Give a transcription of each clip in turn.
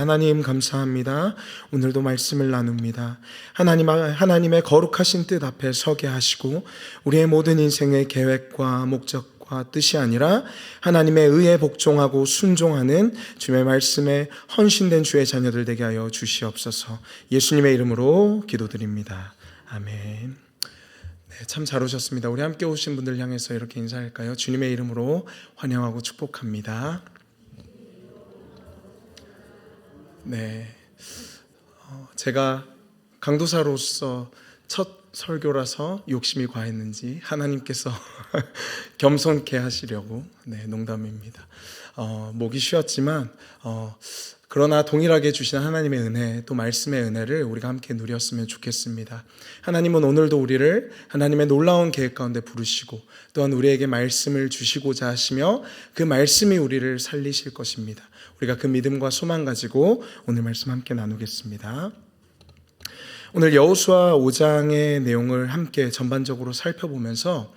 하나님 감사합니다. 오늘도 말씀을 나눕니다. 하나님의 거룩하신 뜻 앞에 서게 하시고 우리의 모든 인생의 계획과 목적과 뜻이 아니라 하나님의 의에 복종하고 순종하는 주의 말씀에 헌신된 주의 자녀들 되게 하여 주시옵소서. 예수님의 이름으로 기도드립니다. 아멘. 네, 참 잘 오셨습니다. 우리 함께 오신 분들 향해서 이렇게 인사할까요? 주님의 이름으로 환영하고 축복합니다. 네, 제가 강도사로서 첫 설교라서 욕심이 과했는지 하나님께서 겸손케 하시려고, 농담입니다. 목이 쉬었지만 그러나 동일하게 주신 하나님의 은혜, 또 말씀의 은혜를 우리가 함께 누렸으면 좋겠습니다. 하나님은 오늘도 우리를 하나님의 놀라운 계획 가운데 부르시고 또한 우리에게 말씀을 주시고자 하시며 그 말씀이 우리를 살리실 것입니다. 우리가 그 믿음과 소망 가지고 오늘 말씀 함께 나누겠습니다. 오늘 여호수아 5장의 내용을 함께 전반적으로 살펴보면서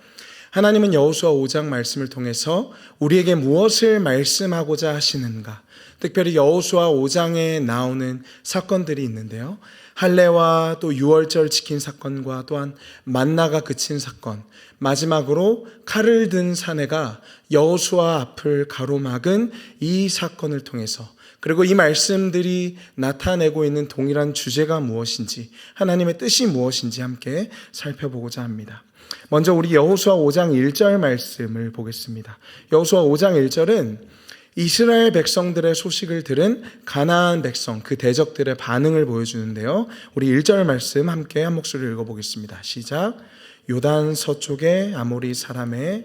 하나님은 여호수아 5장 말씀을 통해서 우리에게 무엇을 말씀하고자 하시는가, 특별히 여호수아 5장에 나오는 사건들이 있는데요. 할례와 또 유월절 지킨 사건과 또한 만나가 그친 사건, 마지막으로 칼을 든 사내가 여호수아 앞을 가로막은 이 사건을 통해서, 그리고 이 말씀들이 나타내고 있는 동일한 주제가 무엇인지, 하나님의 뜻이 무엇인지 함께 살펴보고자 합니다. 먼저 우리 여호수아 5장 1절 말씀을 보겠습니다. 여호수아 5장 1절은 이스라엘 백성들의 소식을 들은 가나안 백성, 그 대적들의 반응을 보여주는데요. 우리 1절 말씀 함께 한 목소리로 읽어보겠습니다. 시작. 요단 서쪽의 아모리 사람의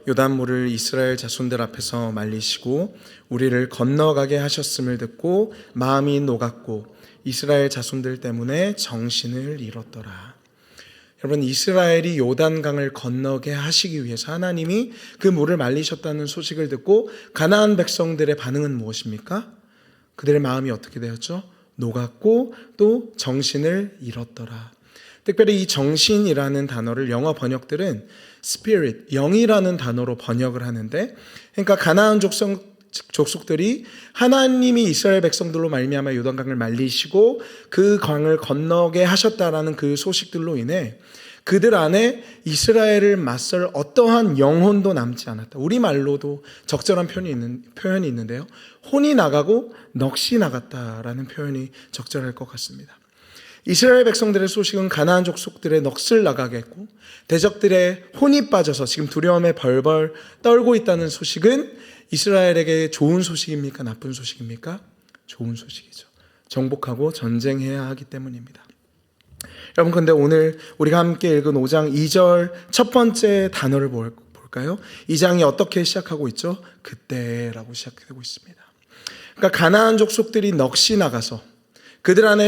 요단물을 이스라엘 자손들 앞에서 말리시고 우리를 건너가게 하셨음을 듣고 마음이 녹았고 이스라엘 자손들 때문에 정신을 잃었더라. 여러분, 이스라엘이 요단강을 건너게 하시기 위해서 하나님이 그 물을 말리셨다는 소식을 듣고 가나안 백성들의 반응은 무엇입니까? 그들의 마음이 어떻게 되었죠? 녹았고 또 정신을 잃었더라. 특별히 이 정신이라는 단어를 영어 번역들은 spirit, 영이라는 단어로 번역을 하는데, 그러니까 가나안 족속들이 하나님이 이스라엘 백성들로 말미암아 요단강을 말리시고 그 강을 건너게 하셨다라는 그 소식들로 인해 그들 안에 이스라엘을 맞설 어떠한 영혼도 남지 않았다. 우리말로도 적절한 표현이 있는데요. 혼이 나가고 넋이 나갔다라는 표현이 적절할 것 같습니다. 이스라엘 백성들의 소식은 가나안 족속들의 넋을 나가게 했고 대적들의 혼이 빠져서 지금 두려움에 벌벌 떨고 있다는 소식은 이스라엘에게 좋은 소식입니까? 나쁜 소식입니까? 좋은 소식이죠. 정복하고 전쟁해야 하기 때문입니다. 여러분, 근데 오늘 우리가 함께 읽은 5장 2절 첫 번째 단어를 볼까요? 2장이 어떻게 시작하고 있죠? 그때라고 시작되고 있습니다. 그러니까 가나안 족속들이 넋이 나가서 그들 안에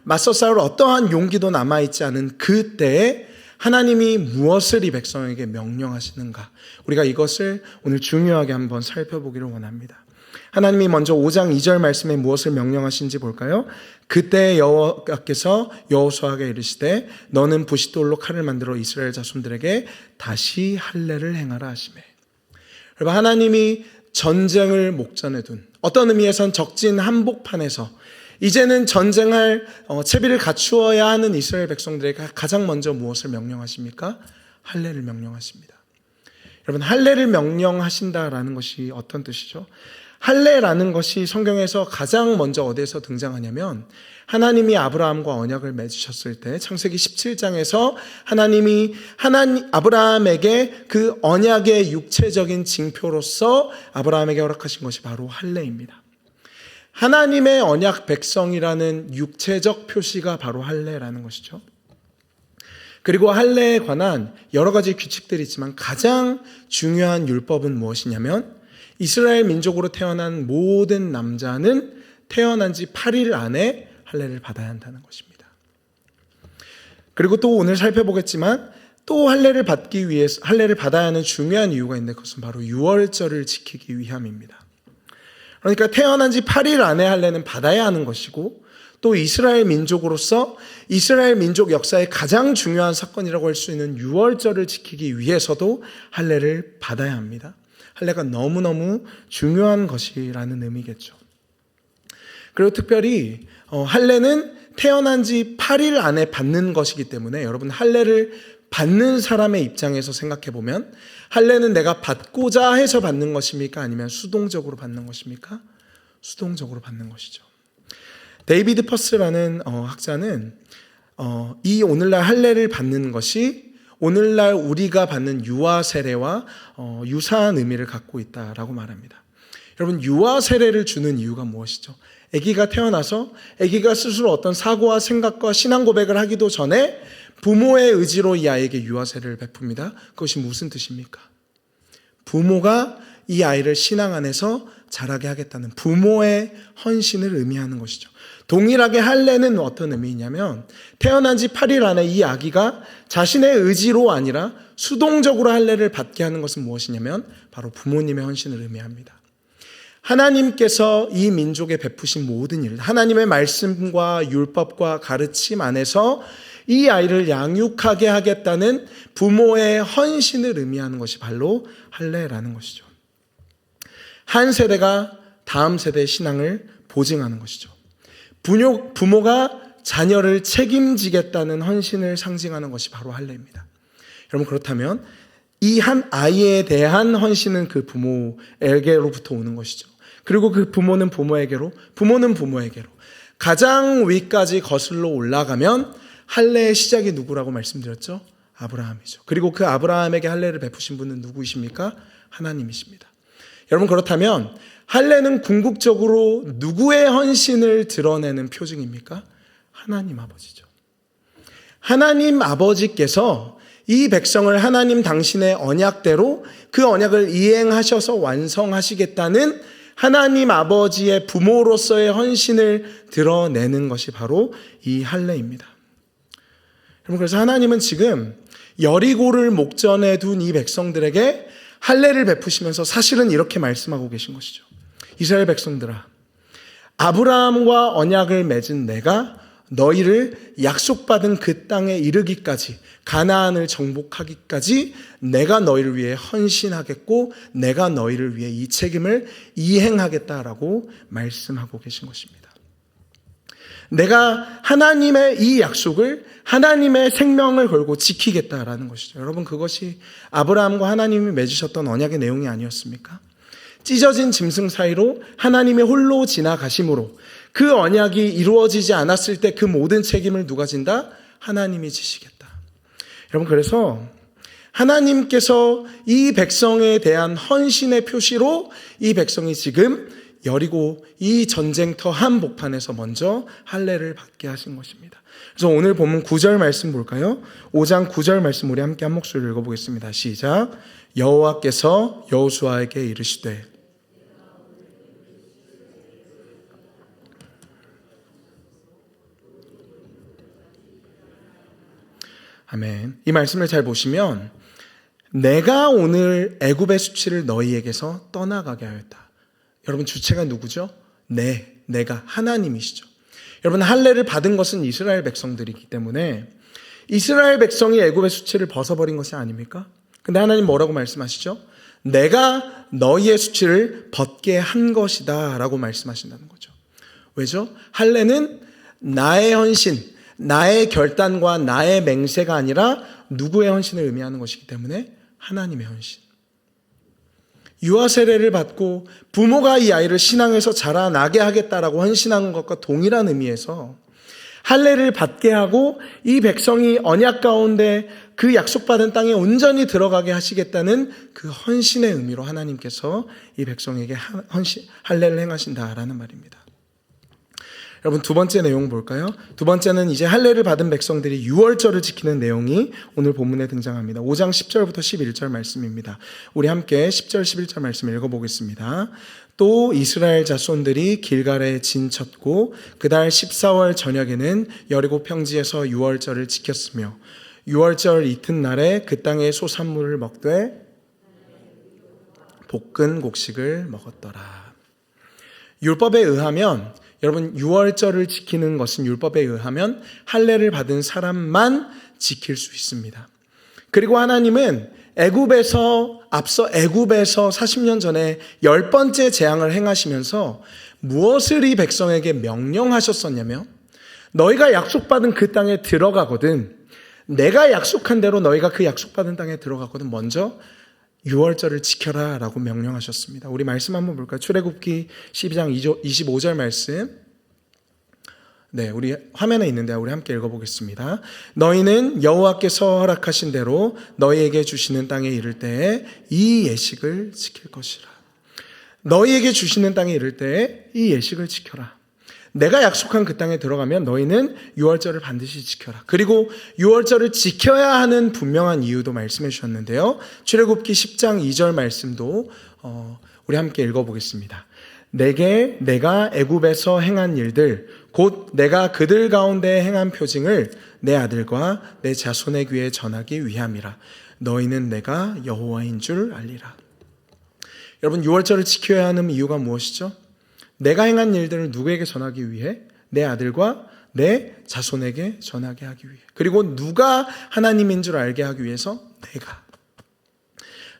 맞서 싸울 어떠한 용기도 남아있지 않은 그때에 하나님이 무엇을 이 백성에게 명령하시는가, 우리가 이것을 오늘 중요하게 한번 살펴보기를 원합니다. 하나님이 먼저 5장 2절 말씀에 무엇을 명령하신지 볼까요? 그때 여호와께서 여호수아에게 이르시되 너는 부싯돌로 칼을 만들어 이스라엘 자손들에게 다시 할례를 행하라 하시매. 여러분, 하나님이 전쟁을 목전에 둔, 어떤 의미에선 적진 한복판에서 이제는 전쟁할 채비를 갖추어야 하는 이스라엘 백성들에게 가장 먼저 무엇을 명령하십니까? 할례를 명령하십니다. 여러분, 할례를 명령하신다라는 것이 어떤 뜻이죠? 할례라는 것이 성경에서 가장 먼저 어디에서 등장하냐면 하나님이 아브라함과 언약을 맺으셨을 때 창세기 17장에서 하나님이 아브라함에게 그 언약의 육체적인 징표로서 아브라함에게 허락하신 것이 바로 할례입니다. 하나님의 언약 백성이라는 육체적 표시가 바로 할례라는 것이죠. 그리고 할례에 관한 여러 가지 규칙들이 있지만 가장 중요한 율법은 무엇이냐면 이스라엘 민족으로 태어난 모든 남자는 태어난 지 8일 안에 할례를 받아야 한다는 것입니다. 그리고 또 오늘 살펴보겠지만 또 할례를 받아야 하는 중요한 이유가 있는데 그것은 바로 유월절을 지키기 위함입니다. 그러니까 태어난 지 8일 안에 할례는 받아야 하는 것이고 또 이스라엘 민족으로서 이스라엘 민족 역사의 가장 중요한 사건이라고 할 수 있는 유월절을 지키기 위해서도 할례를 받아야 합니다. 할례가 너무너무 중요한 것이라는 의미겠죠. 그리고 특별히 할례는 태어난 지 8일 안에 받는 것이기 때문에 여러분 할례를 받는 사람의 입장에서 생각해 보면 할례는 내가 받고자 해서 받는 것입니까? 아니면 수동적으로 받는 것입니까? 수동적으로 받는 것이죠. 데이비드 퍼스라는 학자는 이 오늘날 할례를 받는 것이 오늘날 우리가 받는 유아 세례와 유사한 의미를 갖고 있다라고 말합니다. 여러분 유아 세례를 주는 이유가 무엇이죠? 아기가 태어나서 아기가 스스로 어떤 사고와 생각과 신앙 고백을 하기도 전에 부모의 의지로 이 아이에게 유아 세례를 베풉니다. 그것이 무슨 뜻입니까? 부모가 이 아이를 신앙 안에서 자라게 하겠다는 부모의 헌신을 의미하는 것이죠. 동일하게 할례는 어떤 의미냐면 태어난 지 8일 안에 이 아기가 자신의 의지로 아니라 수동적으로 할례를 받게 하는 것은 무엇이냐면 바로 부모님의 헌신을 의미합니다. 하나님께서 이 민족에 베푸신 모든 일, 하나님의 말씀과 율법과 가르침 안에서 이 아이를 양육하게 하겠다는 부모의 헌신을 의미하는 것이 바로 할례라는 것이죠. 한 세대가 다음 세대의 신앙을 보증하는 것이죠. 부모가 자녀를 책임지겠다는 헌신을 상징하는 것이 바로 할례입니다. 여러분 그렇다면 이 한 아이에 대한 헌신은 그 부모에게로부터 오는 것이죠. 그리고 그 부모는 부모에게로, 부모는 부모에게로 가장 위까지 거슬러 올라가면 할례의 시작이 누구라고 말씀드렸죠? 아브라함이죠. 그리고 그 아브라함에게 할례를 베푸신 분은 누구이십니까? 하나님이십니다. 여러분 그렇다면 할례는 궁극적으로 누구의 헌신을 드러내는 표징입니까? 하나님 아버지죠. 하나님 아버지께서 이 백성을 하나님 당신의 언약대로 그 언약을 이행하셔서 완성하시겠다는 하나님 아버지의 부모로서의 헌신을 드러내는 것이 바로 이 할례입니다. 여러분 그래서 하나님은 지금 여리고를 목전에 둔 이 백성들에게 할례를 베푸시면서 사실은 이렇게 말씀하고 계신 것이죠. 이스라엘 백성들아, 아브라함과 언약을 맺은 내가 너희를 약속받은 그 땅에 이르기까지 가나안을 정복하기까지 내가 너희를 위해 헌신하겠고 내가 너희를 위해 이 책임을 이행하겠다라고 말씀하고 계신 것입니다. 내가 하나님의 이 약속을 하나님의 생명을 걸고 지키겠다라는 것이죠. 여러분 그것이 아브라함과 하나님이 맺으셨던 언약의 내용이 아니었습니까? 찢어진 짐승 사이로 하나님이 홀로 지나가심으로 그 언약이 이루어지지 않았을 때 그 모든 책임을 누가 진다? 하나님이 지시겠다. 여러분 그래서 하나님께서 이 백성에 대한 헌신의 표시로 이 백성이 지금 여리고 이 전쟁터 한복판에서 먼저 할례를 받게 하신 것입니다. 그래서 오늘 본문 9절 말씀 볼까요? 5장 9절 말씀 우리 함께 한 목소리로 읽어보겠습니다. 시작. 여호와께서 여호수아에게 이르시되 아멘. 이 말씀을 잘 보시면 내가 오늘 애굽의 수치를 너희에게서 떠나가게 하였다. 여러분 주체가 누구죠? 내가 하나님이시죠. 여러분 할례를 받은 것은 이스라엘 백성들이기 때문에 이스라엘 백성이 애굽의 수치를 벗어버린 것이 아닙니까? 근데 하나님 뭐라고 말씀하시죠? 내가 너희의 수치를 벗게 한 것이다 라고 말씀하신다는 거죠. 왜죠? 할례는 나의 헌신, 나의 결단과 나의 맹세가 아니라 누구의 헌신을 의미하는 것이기 때문에 하나님의 헌신. 유아 세례를 받고 부모가 이 아이를 신앙에서 자라나게 하겠다라고 헌신하는 것과 동일한 의미에서 할례를 받게 하고 이 백성이 언약 가운데 그 약속받은 땅에 온전히 들어가게 하시겠다는 그 헌신의 의미로 하나님께서 이 백성에게 할례를 행하신다라는 말입니다. 여러분 두 번째 내용 볼까요? 두 번째는 이제 할례를 받은 백성들이 유월절을 지키는 내용이 오늘 본문에 등장합니다. 5장 10절부터 11절 말씀입니다. 우리 함께 10절 11절 말씀 읽어보겠습니다. 또 이스라엘 자손들이 길갈에 진쳤고 그달 14월 저녁에는 여리고 평지에서 유월절을 지켰으며 유월절 이튿날에 그 땅의 소산물을 먹되 볶은 곡식을 먹었더라. 율법에 의하면 여러분, 유월절을 지키는 것은 율법에 의하면 할례를 받은 사람만 지킬 수 있습니다. 그리고 하나님은 앞서 애굽에서 40년 전에 10번째 재앙을 행하시면서 무엇을 이 백성에게 명령하셨었냐면, 너희가 약속받은 그 땅에 들어가거든, 내가 약속한 대로 너희가 그 약속받은 땅에 들어가거든 먼저 유월절을 지켜라 라고 명령하셨습니다. 우리 말씀 한번 볼까요? 출애굽기 12장 25절 말씀. 네, 우리 화면에 있는데 우리 함께 읽어보겠습니다. 너희는 여호와께서 허락하신 대로 너희에게 주시는 땅에 이를 때에 이 예식을 지킬 것이라. 너희에게 주시는 땅에 이를 때에 이 예식을 지켜라. 내가 약속한 그 땅에 들어가면 너희는 유월절을 반드시 지켜라. 그리고 유월절을 지켜야 하는 분명한 이유도 말씀해 주셨는데요. 출애굽기 10장 2절 말씀도 우리 함께 읽어보겠습니다. 내가 애굽에서 행한 일들 곧 내가 그들 가운데 행한 표징을 내 아들과 내 자손의 귀에 전하기 위함이라. 너희는 내가 여호와인 줄 알리라. 여러분, 유월절을 지켜야 하는 이유가 무엇이죠? 내가 행한 일들을 누구에게 전하기 위해? 내 아들과 내 자손에게 전하게 하기 위해. 그리고 누가 하나님인 줄 알게 하기 위해서? 내가.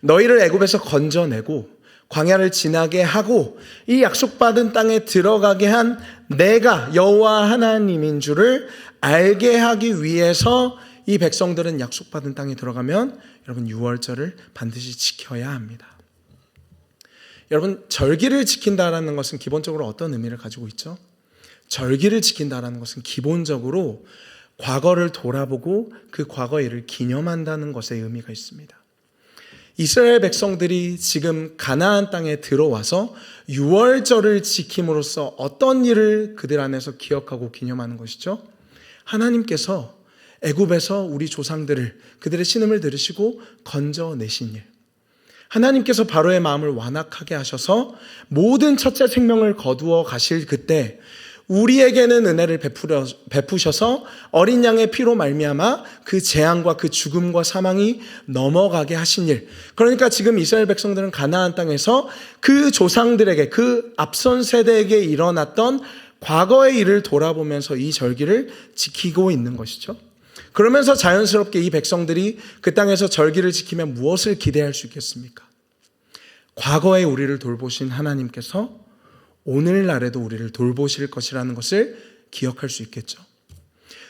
너희를 애굽에서 건져내고 광야를 지나게 하고 이 약속받은 땅에 들어가게 한 내가 여호와 하나님인 줄을 알게 하기 위해서 이 백성들은 약속받은 땅에 들어가면 여러분 유월절을 반드시 지켜야 합니다. 여러분, 절기를 지킨다라는 것은 기본적으로 어떤 의미를 가지고 있죠? 절기를 지킨다라는 것은 기본적으로 과거를 돌아보고 그 과거의 일을 기념한다는 것에 의미가 있습니다. 이스라엘 백성들이 지금 가나안 땅에 들어와서 유월절을 지킴으로써 어떤 일을 그들 안에서 기억하고 기념하는 것이죠? 하나님께서 애굽에서 우리 조상들을, 그들의 신음을 들으시고 건져내신 일, 하나님께서 바로의 마음을 완악하게 하셔서 모든 첫째 생명을 거두어 가실 그때 우리에게는 은혜를 베푸셔서 어린 양의 피로 말미암아 그 재앙과 그 죽음과 사망이 넘어가게 하신 일. 그러니까 지금 이스라엘 백성들은 가나안 땅에서 그 조상들에게, 그 앞선 세대에게 일어났던 과거의 일을 돌아보면서 이 절기를 지키고 있는 것이죠. 그러면서 자연스럽게 이 백성들이 그 땅에서 절기를 지키면 무엇을 기대할 수 있겠습니까? 과거에 우리를 돌보신 하나님께서 오늘날에도 우리를 돌보실 것이라는 것을 기억할 수 있겠죠.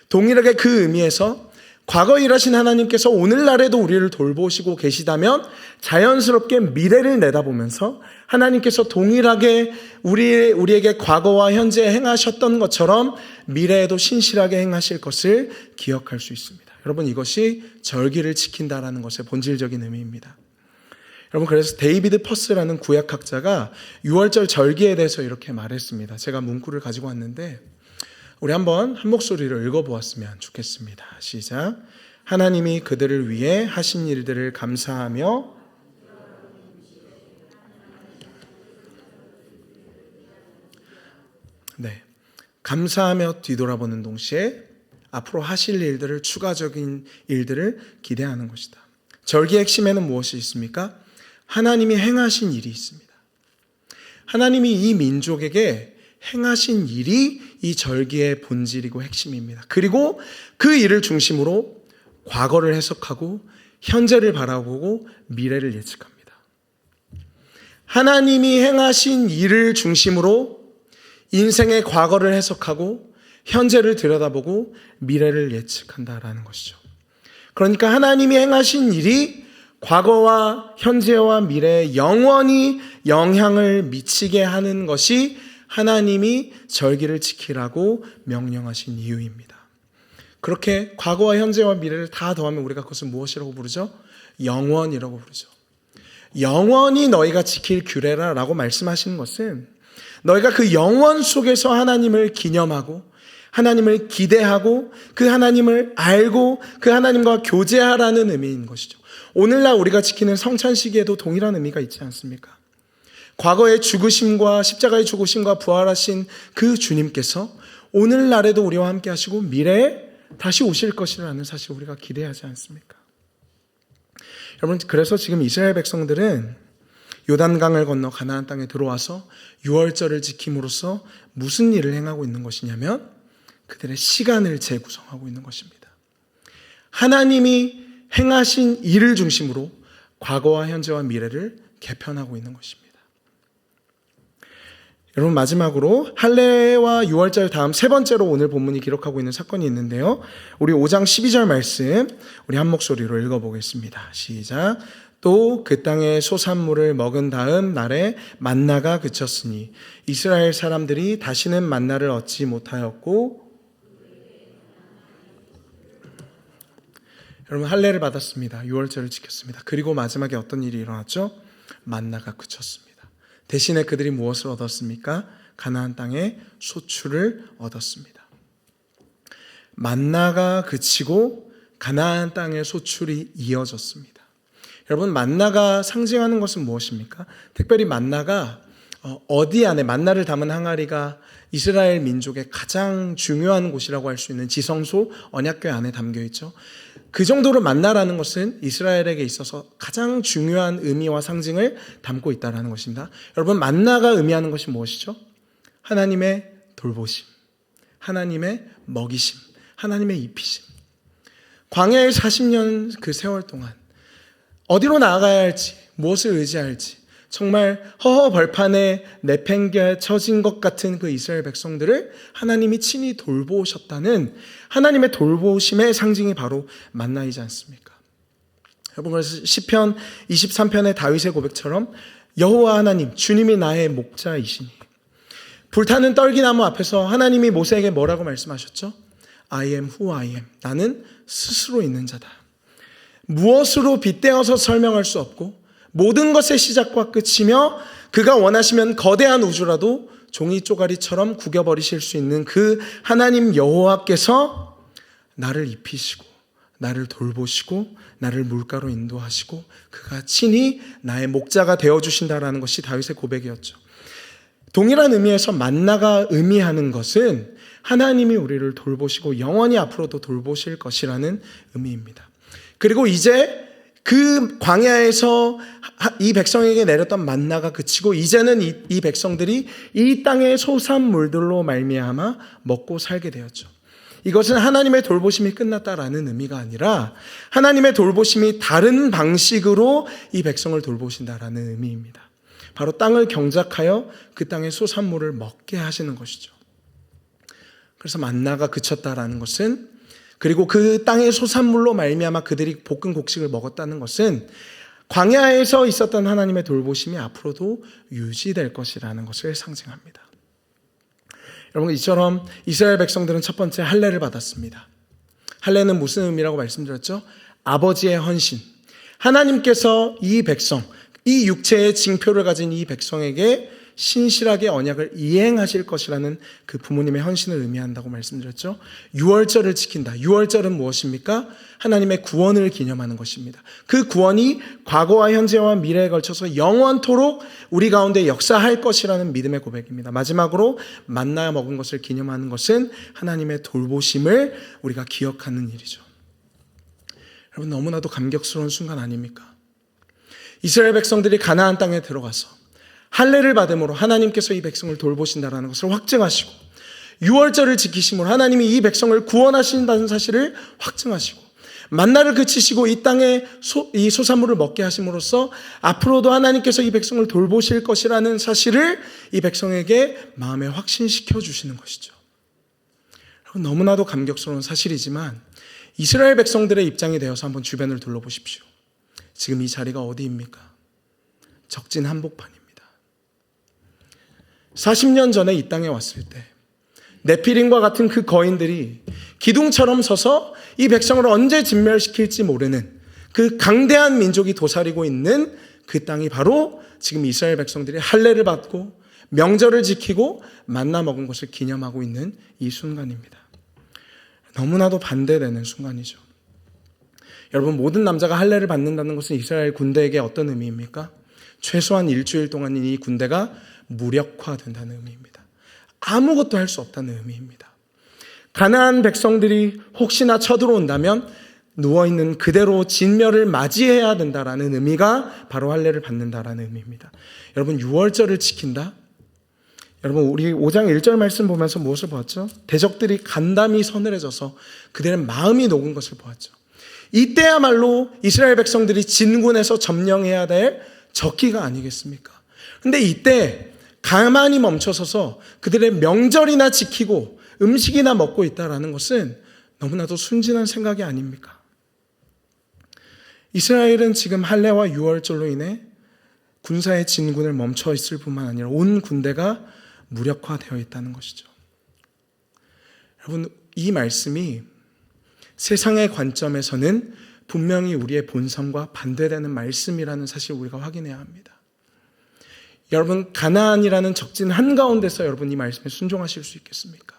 동일하게 그 의미에서 과거에 일하신 하나님께서 오늘날에도 우리를 돌보시고 계시다면 자연스럽게 미래를 내다보면서 하나님께서 동일하게 우리에게 과거와 현재에 행하셨던 것처럼 미래에도 신실하게 행하실 것을 기억할 수 있습니다. 여러분, 이것이 절기를 지킨다라는 것의 본질적인 의미입니다. 여러분, 그래서 데이비드 퍼스라는 구약학자가 유월절 절기에 대해서 이렇게 말했습니다. 제가 문구를 가지고 왔는데 우리 한번 한 목소리로 읽어보았으면 좋겠습니다. 시작. 하나님이 그들을 위해 하신 일들을 감사하며 감사하며 뒤돌아보는 동시에 앞으로 하실 일들을, 추가적인 일들을 기대하는 것이다. 절기의 핵심에는 무엇이 있습니까? 하나님이 행하신 일이 있습니다. 하나님이 이 민족에게 행하신 일이 이 절기의 본질이고 핵심입니다. 그리고 그 일을 중심으로 과거를 해석하고 현재를 바라보고 미래를 예측합니다. 하나님이 행하신 일을 중심으로 인생의 과거를 해석하고 현재를 들여다보고 미래를 예측한다라는 것이죠. 그러니까 하나님이 행하신 일이 과거와 현재와 미래에 영원히 영향을 미치게 하는 것이 하나님이 절기를 지키라고 명령하신 이유입니다. 그렇게 과거와 현재와 미래를 다 더하면 우리가 그것을 무엇이라고 부르죠? 영원이라고 부르죠. 영원히 너희가 지킬 규례라 라고 말씀하시는 것은 너희가 그 영원 속에서 하나님을 기념하고 하나님을 기대하고 그 하나님을 알고 그 하나님과 교제하라는 의미인 것이죠. 오늘날 우리가 지키는 성찬식에도 동일한 의미가 있지 않습니까? 과거의 죽으심과 십자가의 죽으심과 부활하신 그 주님께서 오늘날에도 우리와 함께 하시고 미래에 다시 오실 것이라는 사실 우리가 기대하지 않습니까? 여러분, 그래서 지금 이스라엘 백성들은 요단강을 건너 가나안 땅에 들어와서 유월절을 지킴으로써 무슨 일을 행하고 있는 것이냐면 그들의 시간을 재구성하고 있는 것입니다. 하나님이 행하신 일을 중심으로 과거와 현재와 미래를 개편하고 있는 것입니다. 여러분, 마지막으로 할례와 유월절 다음 세 번째로 오늘 본문이 기록하고 있는 사건이 있는데요. 우리 5장 12절 말씀 우리 한 목소리로 읽어보겠습니다. 시작. 또 그 땅의 소산물을 먹은 다음 날에 만나가 그쳤으니 이스라엘 사람들이 다시는 만나를 얻지 못하였고, 여러분, 할례를 받았습니다. 유월절을 지켰습니다. 그리고 마지막에 어떤 일이 일어났죠? 만나가 그쳤습니다. 대신에 그들이 무엇을 얻었습니까? 가나안 땅에 소출을 얻었습니다. 만나가 그치고 가나안 땅의 소출이 이어졌습니다. 여러분, 만나가 상징하는 것은 무엇입니까? 특별히 만나가 어디 안에, 만나를 담은 항아리가 이스라엘 민족의 가장 중요한 곳이라고 할 수 있는 지성소 언약궤 안에 담겨 있죠. 그 정도로 만나라는 것은 이스라엘에게 있어서 가장 중요한 의미와 상징을 담고 있다는 것입니다. 여러분, 만나가 의미하는 것이 무엇이죠? 하나님의 돌보심, 하나님의 먹이심, 하나님의 입히심. 광야의 40년 그 세월 동안 어디로 나아가야 할지, 무엇을 의지할지 정말 허허벌판에 내팽개 쳐진 것 같은 그 이스라엘 백성들을 하나님이 친히 돌보셨다는 하나님의 돌보심의 상징이 바로 만나이지 않습니까? 여러분, 그래서 시편 23편의 다윗의 고백처럼 여호와 하나님, 주님이 나의 목자이시니, 불타는 떨기나무 앞에서 하나님이 모세에게 뭐라고 말씀하셨죠? I am who I am. 나는 스스로 있는 자다. 무엇으로 빗대어서 설명할 수 없고 모든 것의 시작과 끝이며 그가 원하시면 거대한 우주라도 종이 쪼가리처럼 구겨버리실 수 있는 그 하나님 여호와께서 나를 입히시고 나를 돌보시고 나를 물가로 인도하시고 그가 친히 나의 목자가 되어주신다라는 것이 다윗의 고백이었죠. 동일한 의미에서 만나가 의미하는 것은 하나님이 우리를 돌보시고 영원히 앞으로도 돌보실 것이라는 의미입니다. 그리고 이제 그 광야에서 이 백성에게 내렸던 만나가 그치고 이제는 이 백성들이 이 땅의 소산물들로 말미암아 먹고 살게 되었죠. 이것은 하나님의 돌보심이 끝났다라는 의미가 아니라 하나님의 돌보심이 다른 방식으로 이 백성을 돌보신다라는 의미입니다. 바로 땅을 경작하여 그 땅의 소산물을 먹게 하시는 것이죠. 그래서 만나가 그쳤다라는 것은, 그리고 그 땅의 소산물로 말미암아 그들이 볶은 곡식을 먹었다는 것은 광야에서 있었던 하나님의 돌보심이 앞으로도 유지될 것이라는 것을 상징합니다. 여러분, 이처럼 이스라엘 백성들은 첫 번째 할례를 받았습니다. 할례는 무슨 의미라고 말씀드렸죠? 아버지의 헌신. 하나님께서 이 백성, 이 육체의 징표를 가진 이 백성에게 신실하게 언약을 이행하실 것이라는 그 부모님의 헌신을 의미한다고 말씀드렸죠. 유월절을 지킨다. 유월절은 무엇입니까? 하나님의 구원을 기념하는 것입니다. 그 구원이 과거와 현재와 미래에 걸쳐서 영원토록 우리 가운데 역사할 것이라는 믿음의 고백입니다. 마지막으로 만나 먹은 것을 기념하는 것은 하나님의 돌보심을 우리가 기억하는 일이죠. 여러분, 너무나도 감격스러운 순간 아닙니까? 이스라엘 백성들이 가나안 땅에 들어가서 할례를 받음으로 하나님께서 이 백성을 돌보신다는 것을 확증하시고, 유월절을 지키심으로 하나님이 이 백성을 구원하신다는 사실을 확증하시고, 만나를 그치시고 이 땅에 이 소산물을 먹게 하심으로써 앞으로도 하나님께서 이 백성을 돌보실 것이라는 사실을 이 백성에게 마음에 확신시켜 주시는 것이죠. 너무나도 감격스러운 사실이지만 이스라엘 백성들의 입장이 되어서 한번 주변을 둘러보십시오. 지금 이 자리가 어디입니까? 적진 한복판입니다. 40년 전에 이 땅에 왔을 때 네피림과 같은 그 거인들이 기둥처럼 서서 이 백성을 언제 진멸시킬지 모르는 그 강대한 민족이 도사리고 있는 그 땅이 바로 지금 이스라엘 백성들이 할례를 받고 명절을 지키고 만나 먹은 것을 기념하고 있는 이 순간입니다. 너무나도 반대되는 순간이죠. 여러분, 모든 남자가 할례를 받는다는 것은 이스라엘 군대에게 어떤 의미입니까? 최소한 일주일 동안인 이 군대가 무력화된다는 의미입니다. 아무것도 할 수 없다는 의미입니다. 가나안 백성들이 혹시나 쳐들어온다면 누워있는 그대로 진멸을 맞이해야 된다라는 의미가 바로 할례를 받는다라는 의미입니다. 여러분, 유월절을 지킨다? 여러분, 우리 5장 1절 말씀 보면서 무엇을 보았죠? 대적들이 간담이 서늘해져서 그들의 마음이 녹은 것을 보았죠. 이때야말로 이스라엘 백성들이 진군에서 점령해야 될 적기가 아니겠습니까? 근데 이때 가만히 멈춰서서 그들의 명절이나 지키고 음식이나 먹고 있다라는 것은 너무나도 순진한 생각이 아닙니까? 이스라엘은 지금 할례와 유월절로 인해 군사의 진군을 멈춰 있을 뿐만 아니라 온 군대가 무력화되어 있다는 것이죠. 여러분, 이 말씀이 세상의 관점에서는 분명히 우리의 본성과 반대되는 말씀이라는 사실을 우리가 확인해야 합니다. 여러분, 가나안이라는 적진 한가운데서 여러분 이 말씀에 순종하실 수 있겠습니까?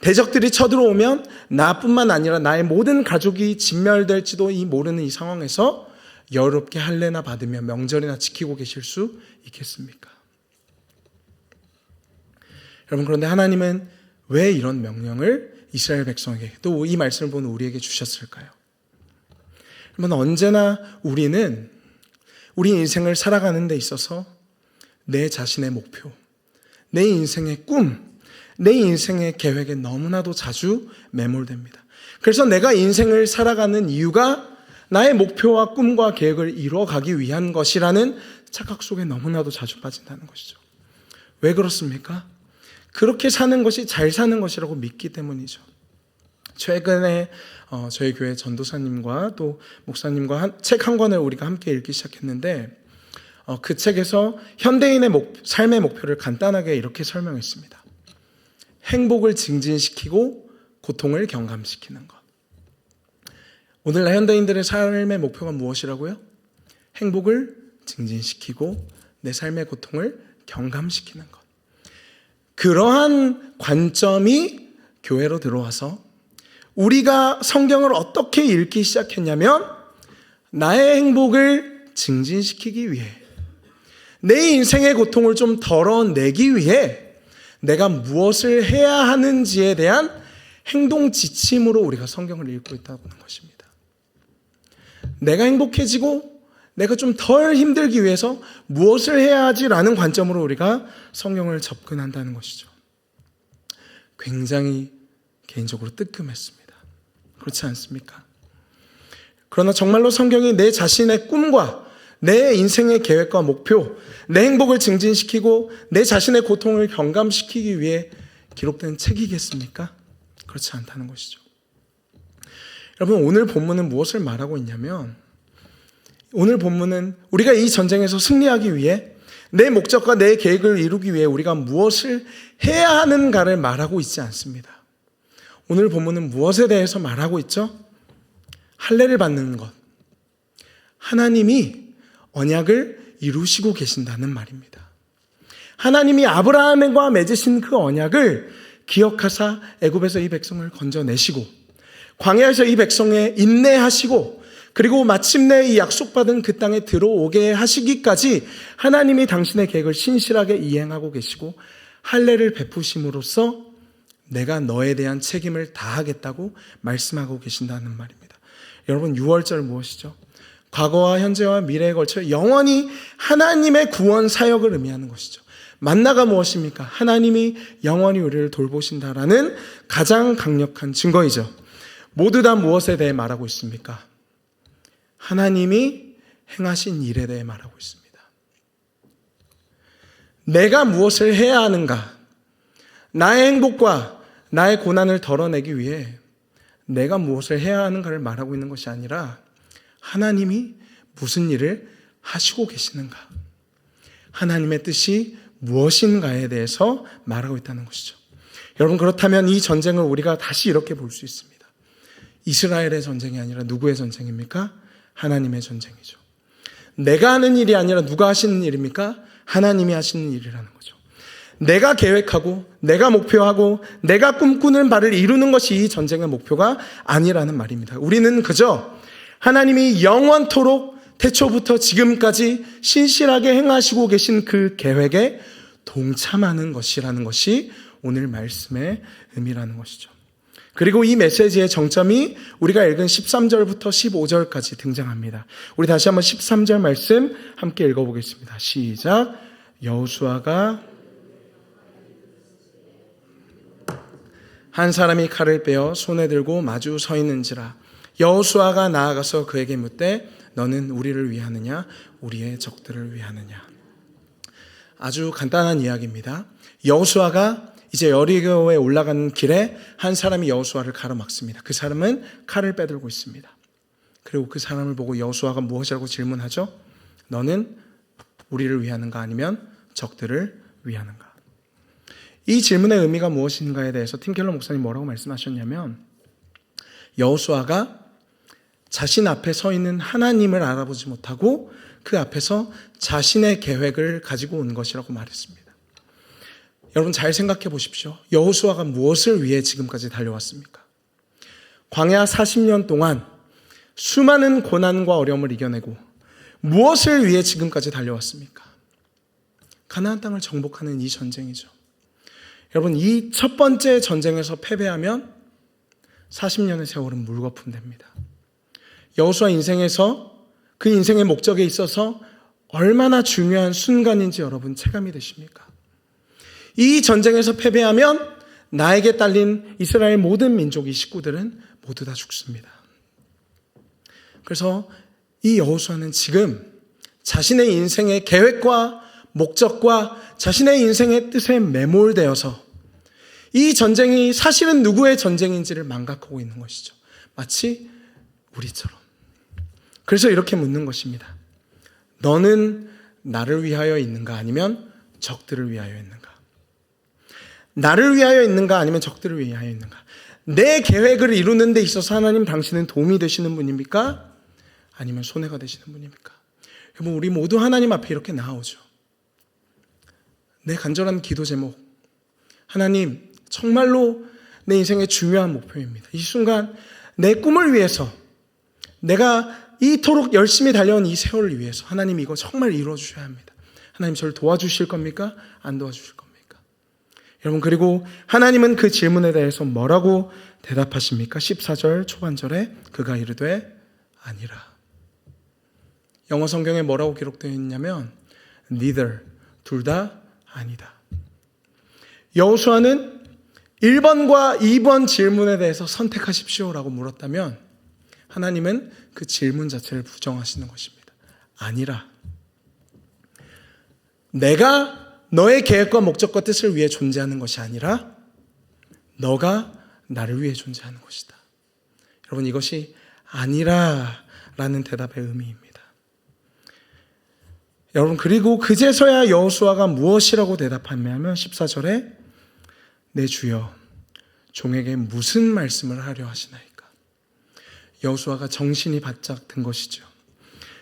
대적들이 쳐들어오면 나뿐만 아니라 나의 모든 가족이 진멸될지도 모르는 이 상황에서 여롭게 할례나 받으며 명절이나 지키고 계실 수 있겠습니까? 여러분, 그런데 하나님은 왜 이런 명령을 이스라엘 백성에게, 또 이 말씀을 보는 우리에게 주셨을까요? 여러분, 언제나 우리는 우리 인생을 살아가는 데 있어서 내 자신의 목표, 내 인생의 꿈, 내 인생의 계획에 너무나도 자주 매몰됩니다. 그래서 내가 인생을 살아가는 이유가 나의 목표와 꿈과 계획을 이루어가기 위한 것이라는 착각 속에 너무나도 자주 빠진다는 것이죠. 왜 그렇습니까? 그렇게 사는 것이 잘 사는 것이라고 믿기 때문이죠. 최근에 저희 교회 전도사님과 또 목사님과 책 한 권을 우리가 함께 읽기 시작했는데 그 책에서 현대인의 삶의 목표를 간단하게 이렇게 설명했습니다. 행복을 증진시키고 고통을 경감시키는 것. 오늘날 현대인들의 삶의 목표가 무엇이라고요? 행복을 증진시키고 내 삶의 고통을 경감시키는 것. 그러한 관점이 교회로 들어와서 우리가 성경을 어떻게 읽기 시작했냐면 나의 행복을 증진시키기 위해, 내 인생의 고통을 좀 덜어내기 위해 내가 무엇을 해야 하는지에 대한 행동 지침으로 우리가 성경을 읽고 있다는 것입니다. 내가 행복해지고 내가 좀 덜 힘들기 위해서 무엇을 해야 하지라는 관점으로 우리가 성경을 접근한다는 것이죠. 굉장히 개인적으로 뜨끔했습니다. 그렇지 않습니까? 그러나 정말로 성경이 내 자신의 꿈과 내 인생의 계획과 목표, 내 행복을 증진시키고 내 자신의 고통을 경감시키기 위해 기록된 책이겠습니까? 그렇지 않다는 것이죠. 여러분, 오늘 본문은 무엇을 말하고 있냐면, 오늘 본문은 우리가 이 전쟁에서 승리하기 위해 내 목적과 내 계획을 이루기 위해 우리가 무엇을 해야 하는가를 말하고 있지 않습니다. 오늘 본문은 무엇에 대해서 말하고 있죠? 할례를 받는 것. 하나님이 언약을 이루시고 계신다는 말입니다. 하나님이 아브라함과 맺으신 그 언약을 기억하사 애굽에서 이 백성을 건져내시고 광야에서 이 백성에 인내하시고 그리고 마침내 이 약속받은 그 땅에 들어오게 하시기까지 하나님이 당신의 계획을 신실하게 이행하고 계시고 할례를 베푸심으로써 내가 너에 대한 책임을 다하겠다고 말씀하고 계신다는 말입니다. 여러분, 유월절 무엇이죠? 과거와 현재와 미래에 걸쳐 영원히 하나님의 구원 사역을 의미하는 것이죠. 만나가 무엇입니까? 하나님이 영원히 우리를 돌보신다라는 가장 강력한 증거이죠. 모두 다 무엇에 대해 말하고 있습니까? 하나님이 행하신 일에 대해 말하고 있습니다. 내가 무엇을 해야 하는가? 나의 행복과 나의 고난을 덜어내기 위해 내가 무엇을 해야 하는가를 말하고 있는 것이 아니라 하나님이 무슨 일을 하시고 계시는가? 하나님의 뜻이 무엇인가에 대해서 말하고 있다는 것이죠. 여러분, 그렇다면 이 전쟁을 우리가 다시 이렇게 볼 수 있습니다. 이스라엘의 전쟁이 아니라 누구의 전쟁입니까? 하나님의 전쟁이죠. 내가 하는 일이 아니라 누가 하시는 일입니까? 하나님이 하시는 일이라는 거죠. 내가 계획하고 내가 목표하고 내가 꿈꾸는 바를 이루는 것이 이 전쟁의 목표가 아니라는 말입니다. 우리는 그저 하나님이 영원토록 태초부터 지금까지 신실하게 행하시고 계신 그 계획에 동참하는 것이라는 것이 오늘 말씀의 의미라는 것이죠. 그리고 이 메시지의 정점이 우리가 읽은 13절부터 15절까지 등장합니다. 우리 다시 한번 13절 말씀 함께 읽어보겠습니다. 시작. 여호수아가 한 사람이 칼을 빼어 손에 들고 마주 서 있는지라. 여호수아가 나아가서 그에게 묻되 너는 우리를 위하느냐 우리의 적들을 위하느냐. 아주 간단한 이야기입니다. 여호수아가 이제 여리고에 올라가는 길에 한 사람이 여호수아를 가로막습니다. 그 사람은 칼을 빼들고 있습니다. 그리고 그 사람을 보고 여호수아가 무엇이라고 질문하죠? 너는 우리를 위하는가 아니면 적들을 위하는가? 이 질문의 의미가 무엇인가에 대해서 팀 켈러 목사님 뭐라고 말씀하셨냐면 여호수아가 자신 앞에 서 있는 하나님을 알아보지 못하고 그 앞에서 자신의 계획을 가지고 온 것이라고 말했습니다. 여러분 잘 생각해 보십시오. 여호수아가 무엇을 위해 지금까지 달려왔습니까? 광야 40년 동안 수많은 고난과 어려움을 이겨내고 무엇을 위해 지금까지 달려왔습니까? 가나안 땅을 정복하는 이 전쟁이죠. 여러분 이 첫 번째 전쟁에서 패배하면 40년의 세월은 물거품 됩니다. 여호수아 인생에서 그 인생의 목적에 있어서 얼마나 중요한 순간인지 여러분 체감이 되십니까? 이 전쟁에서 패배하면 나에게 딸린 이스라엘 모든 민족의 식구들은 모두 다 죽습니다. 그래서 이 여호수아는 지금 자신의 인생의 계획과 목적과 자신의 인생의 뜻에 매몰되어서 이 전쟁이 사실은 누구의 전쟁인지를 망각하고 있는 것이죠. 마치 우리처럼. 그래서 이렇게 묻는 것입니다. 너는 나를 위하여 있는가 아니면 적들을 위하여 있는가? 나를 위하여 있는가 아니면 적들을 위하여 있는가? 내 계획을 이루는 데 있어서 하나님 당신은 도움이 되시는 분입니까? 아니면 손해가 되시는 분입니까? 여러분 우리 모두 하나님 앞에 이렇게 나오죠. 내 간절한 기도 제목, 하나님 정말로 내 인생의 중요한 목표입니다. 이 순간 내 꿈을 위해서 내가 이토록 열심히 달려온 이 세월을 위해서 하나님 이거 정말 이루어 주셔야 합니다. 하나님 저를 도와주실 겁니까? 안 도와주실 겁니까? 여러분 그리고 하나님은 그 질문에 대해서 뭐라고 대답하십니까? 14절 초반절에 그가 이르되 아니라. 영어 성경에 뭐라고 기록되어 있냐면 neither, 둘 다 아니다. 여호수아는 1번과 2번 질문에 대해서 선택하십시오라고 물었다면 하나님은 그 질문 자체를 부정하시는 것입니다. 아니라. 내가 너의 계획과 목적과 뜻을 위해 존재하는 것이 아니라 너가 나를 위해 존재하는 것이다. 여러분 이것이 아니라라는 대답의 의미입니다. 여러분 그리고 그제서야 여호수아가 무엇이라고 대답하냐면 14절에 내 주여 종에게 무슨 말씀을 하려 하시나이까? 여호수아가 정신이 바짝 든 것이죠.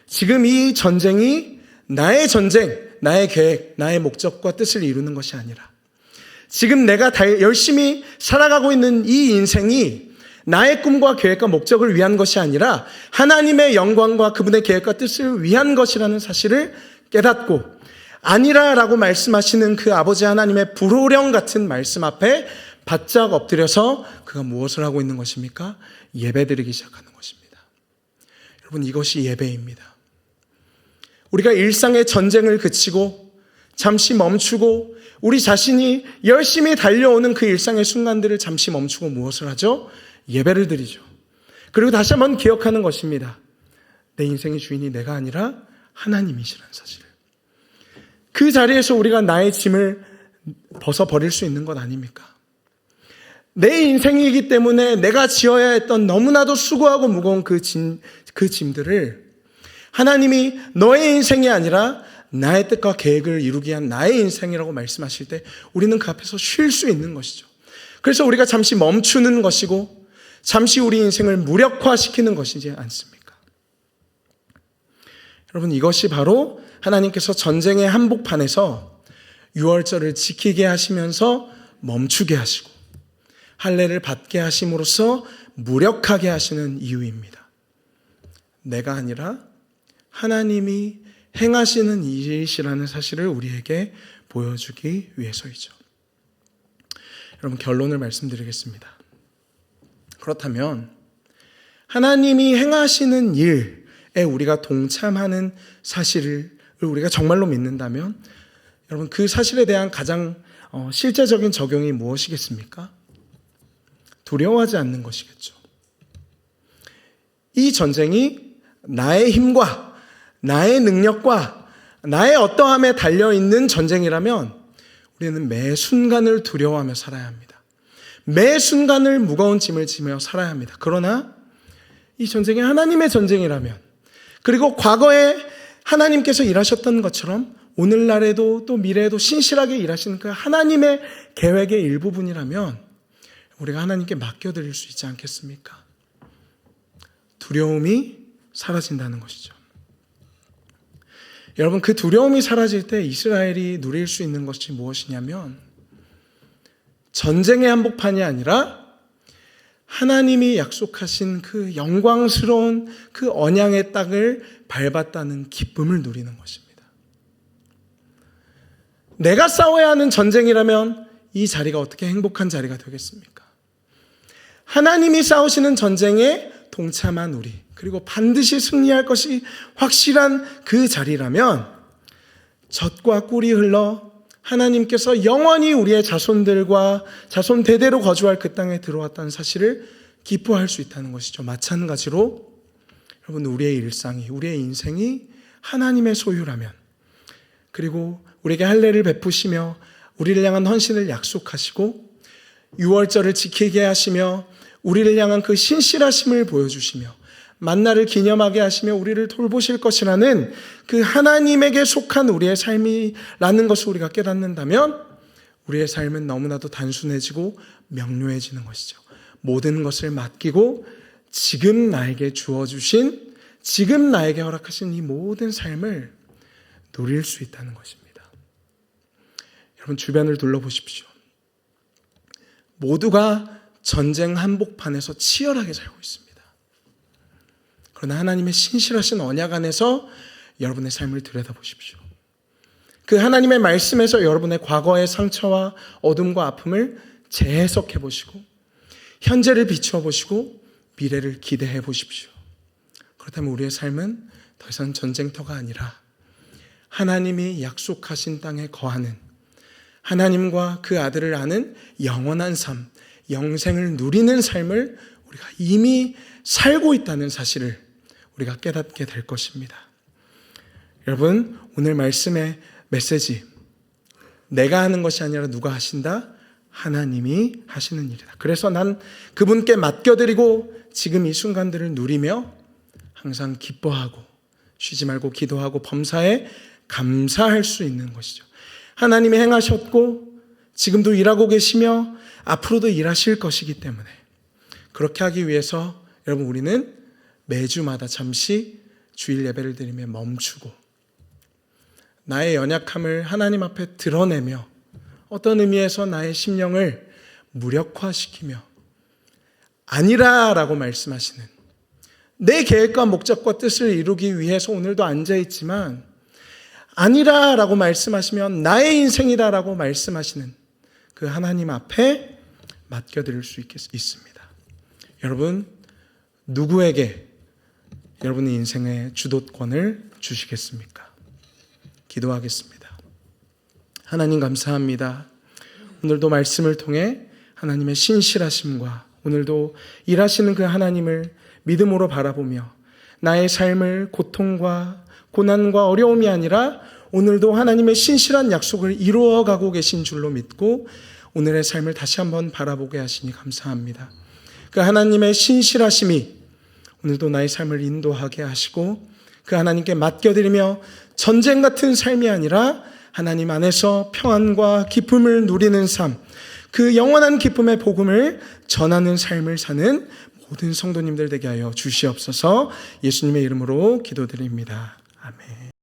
지금 이 전쟁이 나의 전쟁, 나의 계획, 나의 목적과 뜻을 이루는 것이 아니라 지금 내가 열심히 살아가고 있는 이 인생이 나의 꿈과 계획과 목적을 위한 것이 아니라 하나님의 영광과 그분의 계획과 뜻을 위한 것이라는 사실을 깨닫고 아니라라고 말씀하시는 그 아버지 하나님의 불호령 같은 말씀 앞에 바짝 엎드려서 그가 무엇을 하고 있는 것입니까? 예배드리기 시작하는 것입니다. 여러분 이것이 예배입니다. 우리가 일상의 전쟁을 그치고 잠시 멈추고 우리 자신이 열심히 달려오는 그 일상의 순간들을 잠시 멈추고 무엇을 하죠? 예배를 드리죠. 그리고 다시 한번 기억하는 것입니다. 내 인생의 주인이 내가 아니라 하나님이시라는 사실. 그 자리에서 우리가 나의 짐을 벗어버릴 수 있는 것 아닙니까? 내 인생이기 때문에 내가 지어야 했던 너무나도 수고하고 무거운 그 짐들을 하나님이 너의 인생이 아니라 나의 뜻과 계획을 이루기 위한 나의 인생이라고 말씀하실 때 우리는 그 앞에서 쉴 수 있는 것이죠. 그래서 우리가 잠시 멈추는 것이고 잠시 우리 인생을 무력화시키는 것이지 않습니까? 여러분 이것이 바로 하나님께서 전쟁의 한복판에서 유월절을 지키게 하시면서 멈추게 하시고 할례를 받게 하심으로써 무력하게 하시는 이유입니다. 내가 아니라 하나님이 행하시는 일이시라는 사실을 우리에게 보여주기 위해서이죠. 여러분 결론을 말씀드리겠습니다. 그렇다면 하나님이 행하시는 일에 우리가 동참하는 사실을 우리가 정말로 믿는다면 여러분 그 사실에 대한 가장 실제적인 적용이 무엇이겠습니까? 두려워하지 않는 것이겠죠. 이 전쟁이 나의 힘과 나의 능력과 나의 어떠함에 달려있는 전쟁이라면 우리는 매 순간을 두려워하며 살아야 합니다. 매 순간을 무거운 짐을 지며 살아야 합니다. 그러나 이 전쟁이 하나님의 전쟁이라면, 그리고 과거에 하나님께서 일하셨던 것처럼 오늘날에도 또 미래에도 신실하게 일하시는 그 하나님의 계획의 일부분이라면 우리가 하나님께 맡겨드릴 수 있지 않겠습니까? 두려움이 사라진다는 것이죠. 여러분, 그 두려움이 사라질 때 이스라엘이 누릴 수 있는 것이 무엇이냐면 전쟁의 한복판이 아니라 하나님이 약속하신 그 영광스러운 그 언약의 땅을 밟았다는 기쁨을 누리는 것입니다. 내가 싸워야 하는 전쟁이라면 이 자리가 어떻게 행복한 자리가 되겠습니까? 하나님이 싸우시는 전쟁에 동참한 우리, 그리고 반드시 승리할 것이 확실한 그 자리라면 젖과 꿀이 흘러 하나님께서 영원히 우리의 자손들과 자손 대대로 거주할 그 땅에 들어왔다는 사실을 기뻐할 수 있다는 것이죠. 마찬가지로 여러분, 우리의 일상이, 우리의 인생이 하나님의 소유라면, 그리고 우리에게 할례를 베푸시며 우리를 향한 헌신을 약속하시고 유월절을 지키게 하시며 우리를 향한 그 신실하심을 보여주시며 만나를 기념하게 하시며 우리를 돌보실 것이라는 그 하나님에게 속한 우리의 삶이라는 것을 우리가 깨닫는다면 우리의 삶은 너무나도 단순해지고 명료해지는 것이죠. 모든 것을 맡기고 지금 나에게 주어주신, 지금 나에게 허락하신 이 모든 삶을 누릴 수 있다는 것입니다. 여러분, 주변을 둘러보십시오. 모두가 전쟁 한복판에서 치열하게 살고 있습니다. 그러나 하나님의 신실하신 언약 안에서 여러분의 삶을 들여다보십시오. 그 하나님의 말씀에서 여러분의 과거의 상처와 어둠과 아픔을 재해석해 보시고 현재를 비추어 보시고 미래를 기대해 보십시오. 그렇다면 우리의 삶은 더 이상 전쟁터가 아니라 하나님이 약속하신 땅에 거하는, 하나님과 그 아들을 아는 영원한 삶, 영생을 누리는 삶을 우리가 이미 살고 있다는 사실을 우리가 깨닫게 될 것입니다. 여러분, 오늘 말씀의 메시지, 내가 하는 것이 아니라 누가 하신다? 하나님이 하시는 일이다. 그래서 난 그분께 맡겨드리고 지금 이 순간들을 누리며 항상 기뻐하고 쉬지 말고 기도하고 범사에 감사할 수 있는 것이죠. 하나님이 행하셨고 지금도 일하고 계시며 앞으로도 일하실 것이기 때문에 그렇게 하기 위해서 여러분, 우리는 매주마다 잠시 주일 예배를 드리며 멈추고 나의 연약함을 하나님 앞에 드러내며 어떤 의미에서 나의 심령을 무력화시키며 아니라라고 말씀하시는, 내 계획과 목적과 뜻을 이루기 위해서 오늘도 앉아있지만 아니라라고 말씀하시면 나의 인생이다라고 말씀하시는 그 하나님 앞에 맡겨드릴 수 있습니다. 여러분, 누구에게 여러분의 인생의 주도권을 주시겠습니까? 기도하겠습니다. 하나님, 감사합니다. 오늘도 말씀을 통해 하나님의 신실하심과 오늘도 일하시는 그 하나님을 믿음으로 바라보며 나의 삶을 고통과 고난과 어려움이 아니라 오늘도 하나님의 신실한 약속을 이루어가고 계신 줄로 믿고 오늘의 삶을 다시 한번 바라보게 하시니 감사합니다. 그 하나님의 신실하심이 오늘도 나의 삶을 인도하게 하시고 그 하나님께 맡겨드리며 전쟁 같은 삶이 아니라 하나님 안에서 평안과 기쁨을 누리는 삶, 그 영원한 기쁨의 복음을 전하는 삶을 사는 모든 성도님들 되게 하여 주시옵소서. 예수님의 이름으로 기도드립니다. 아멘.